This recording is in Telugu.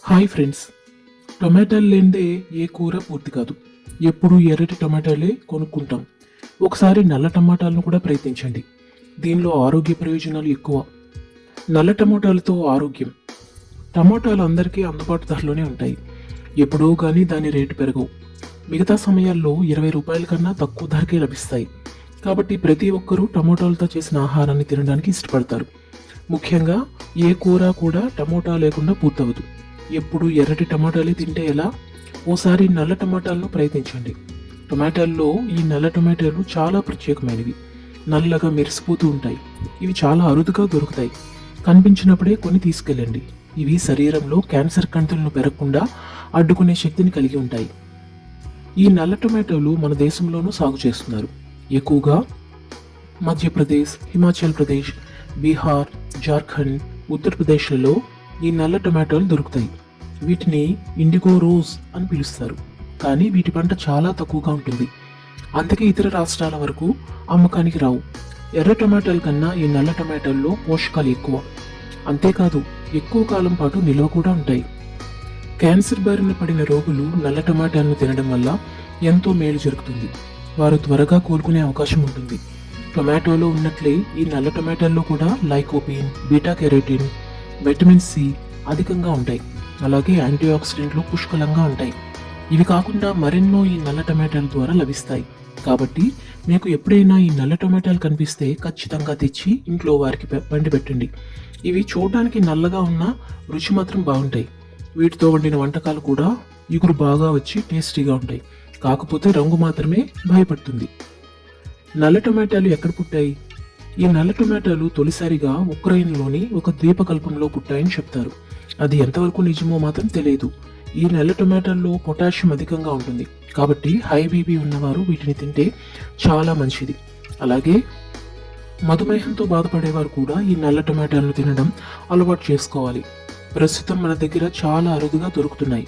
Hi friends. టొమాటోలు లేనిదే ఏ కూర పూర్తి కాదు. ఎప్పుడు ఎర్రటి టొమాటోలే కొనుక్కుంటాం. ఒకసారి నల్ల టమాటాలను కూడా ప్రయత్నించండి. దీనిలో ఆరోగ్య ప్రయోజనాలు ఎక్కువ. నల్ల టమాటాలతో ఆరోగ్యం. టమాటాలు అందరికీ అందుబాటు ధరలోనే ఉంటాయి. ఎప్పుడో కానీ దాని రేటు పెరగవు. మిగతా సమయాల్లో 20 రూపాయల కన్నా తక్కువ ధరకే లభిస్తాయి. కాబట్టి ప్రతి ఒక్కరూ టమోటాలతో చేసిన ఆహారాన్ని తినడానికి ఇష్టపడతారు. ముఖ్యంగా ఏ కూర కూడా టమోటా లేకుండా పూర్తవదు. ఎప్పుడు ఎర్రటి టమాటాలే తింటే ఎలా? ఓసారి నల్ల టమాటాలను ప్రయత్నించండి. టొమాటోల్లో ఈ నల్ల టొమాటోలు చాలా ప్రత్యేకమైనవి. నల్లగా మెరిసిపోతూ ఉంటాయి. ఇవి చాలా అరుదుగా దొరుకుతాయి. కనిపించినప్పుడే కొని తీసుకెళ్ళండి. ఇవి శరీరంలో క్యాన్సర్ కణితులను పెరగకుండా అడ్డుకునే శక్తిని కలిగి ఉంటాయి. ఈ నల్ల టొమాటోలు మన దేశంలోనూ సాగు చేస్తున్నారు. ఎక్కువగా మధ్యప్రదేశ్, హిమాచల్ ప్రదేశ్, బీహార్, జార్ఖండ్, ఉత్తరప్రదేశ్లలో ఈ నల్ల టొమాటోలు దొరుకుతాయి. వీటిని ఇండిగో రోజ్ అని పిలుస్తారు. కానీ వీటి పంట చాలా తక్కువగా ఉంటుంది. అందుకే ఇతర రాష్ట్రాల వరకు అమ్మకానికి రావు. ఎర్ర టొమాటోల కన్నా ఈ నల్ల టొమాటోల్లో పోషకాలు ఎక్కువ. అంతేకాదు ఎక్కువ కాలం పాటు నిల్వ కూడా ఉంటాయి. క్యాన్సర్ బారిన పడిన రోగులు నల్ల టొమాటోలను తినడం వల్ల ఎంతో మేలు జరుగుతుంది. వారు త్వరగా కోలుకునే అవకాశం ఉంటుంది. టొమాటోలో ఉన్నట్లే ఈ నల్ల టొమాటోల్లో కూడా lycopene, beta carotene, vitamin C అధికంగా ఉంటాయి. అలాగే యాంటీ ఆక్సిడెంట్లు పుష్కలంగా ఉంటాయి. ఇవి కాకుండా మరెన్నో ఈ నల్ల టొమాటోల ద్వారా లభిస్తాయి. కాబట్టి మీకు ఎప్పుడైనా ఈ నల్ల టొమాటోలు కనిపిస్తే ఖచ్చితంగా తెచ్చి ఇంట్లో వారికి వండి పెట్టండి. ఇవి చూడడానికి నల్లగా ఉన్న రుచి మాత్రం బాగుంటాయి. వీటితో వండిన వంటకాలు కూడా ఇగురు బాగా వచ్చి టేస్టీగా ఉంటాయి. కాకపోతే రంగు మాత్రమే భయపడుతుంది. నల్ల టొమాటోలు ఎక్కడ పుట్టాయి? ఈ నల్ల టొమాటోలు తొలిసారిగా ఉక్రెయిన్లోని ఒక ద్వీపకల్పంలో పుట్టాయని చెప్తారు. అది ఎంతవరకు నిజమో మాత్రం తెలియదు. ఈ నల్ల టొమాటోల్లో పొటాషియం అధికంగా ఉంటుంది. కాబట్టి హై బీపీ ఉన్నవారు వీటిని తింటే చాలా మంచిది. అలాగే మధుమేహంతో బాధపడేవారు కూడా ఈ నల్ల టొమాటోలను తినడం అలవాటు చేసుకోవాలి. ప్రస్తుతం మన దగ్గర చాలా అరుదుగా దొరుకుతున్నాయి.